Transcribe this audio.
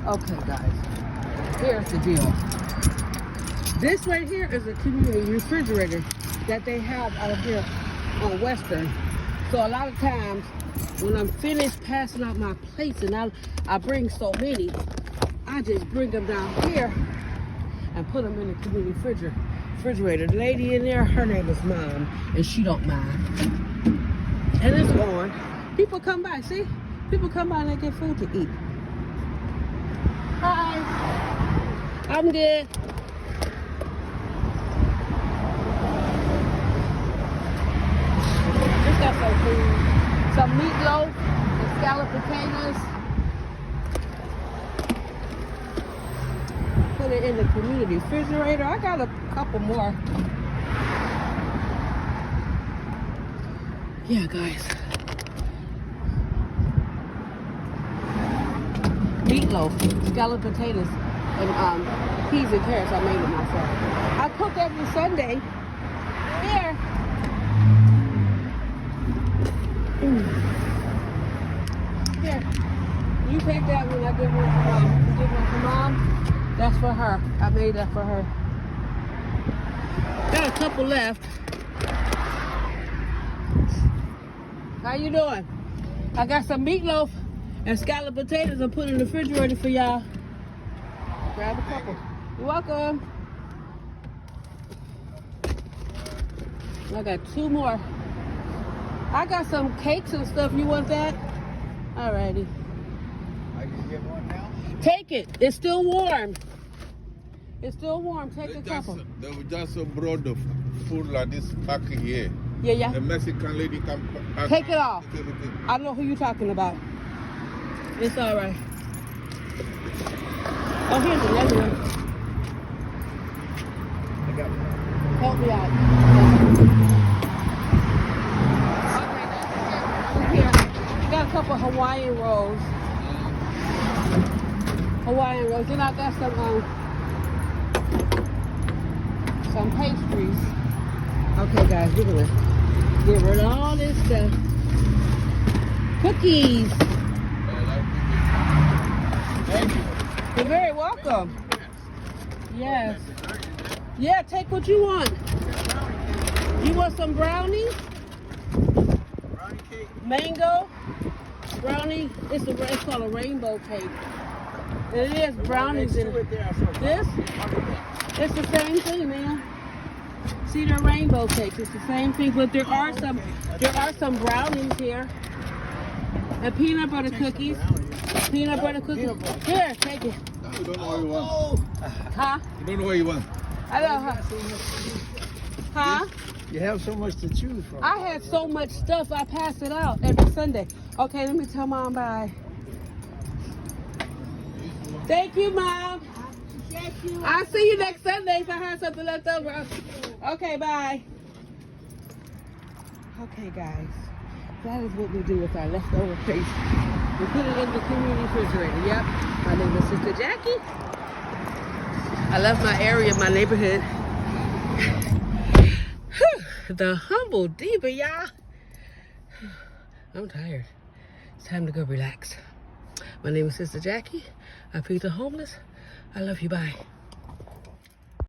Okay, guys, here's the deal. This right here is a community refrigerator that they have out here on Western. So a lot of times when I'm finished passing out my plates and I bring so many, I just bring them down here and put them in the community refrigerator. The lady in there, her name is Mom, and she don't mind. And it's on. People come by, see? People come by and they get food to eat. Hi. I'm good. Just got some food. Some meatloaf and scalloped potatoes. Put it in the community refrigerator. I got a couple more. Yeah, guys. Meatloaf, scalloped potatoes, and peas and carrots. I made it myself. I cook every Sunday. Here. Here. You take that one. I give one to Mom. You give one to Mom. That's for her. I made that for her. Got a couple left. How you doing? I got some meatloaf and scalloped potatoes I put in the refrigerator for y'all. Grab a couple. You're welcome. I got two more. I got some cakes and stuff. You want that? Alrighty. I can get one now? Take it. It's still warm. It's still warm. Take a couple. They just brought the food like this back here. Yeah, yeah. The Mexican lady can Take it off. Okay. I know who you're talking about. It's all right. Oh, here's another one. I got one. Help me out. Okay, here. Got a couple Hawaiian rolls. Then I got some pastries. Okay, guys, we're gonna get rid of all this stuff. Cookies. Thank you. You're very welcome. Yes. Yeah, take what you want. You want some brownies? Brownie cake. Mango? Brownie? It's called a rainbow cake. And it is brownies in it. This? It's the same thing, man. See, they're rainbow cakes. It's the same thing, but there are some brownies here. And peanut butter cookies. Peanut butter cookies. Here, take it. You don't know what you want. Huh? You don't know what you want. I don't know. Huh? You have so much to choose from. I had so much stuff, I pass it out every Sunday. Okay, let me tell Mom bye. Thank you, Mom. I'll see you next Sunday if I have something left over. Okay, bye. Okay, guys. That is what we do with our leftover plates. We put it in the community refrigerator. Yep. My name is Sister Jackie. I love my area, my neighborhood. The humble diva, y'all. I'm tired. It's time to go relax. My name is Sister Jackie. I feed the homeless. I love you. Bye.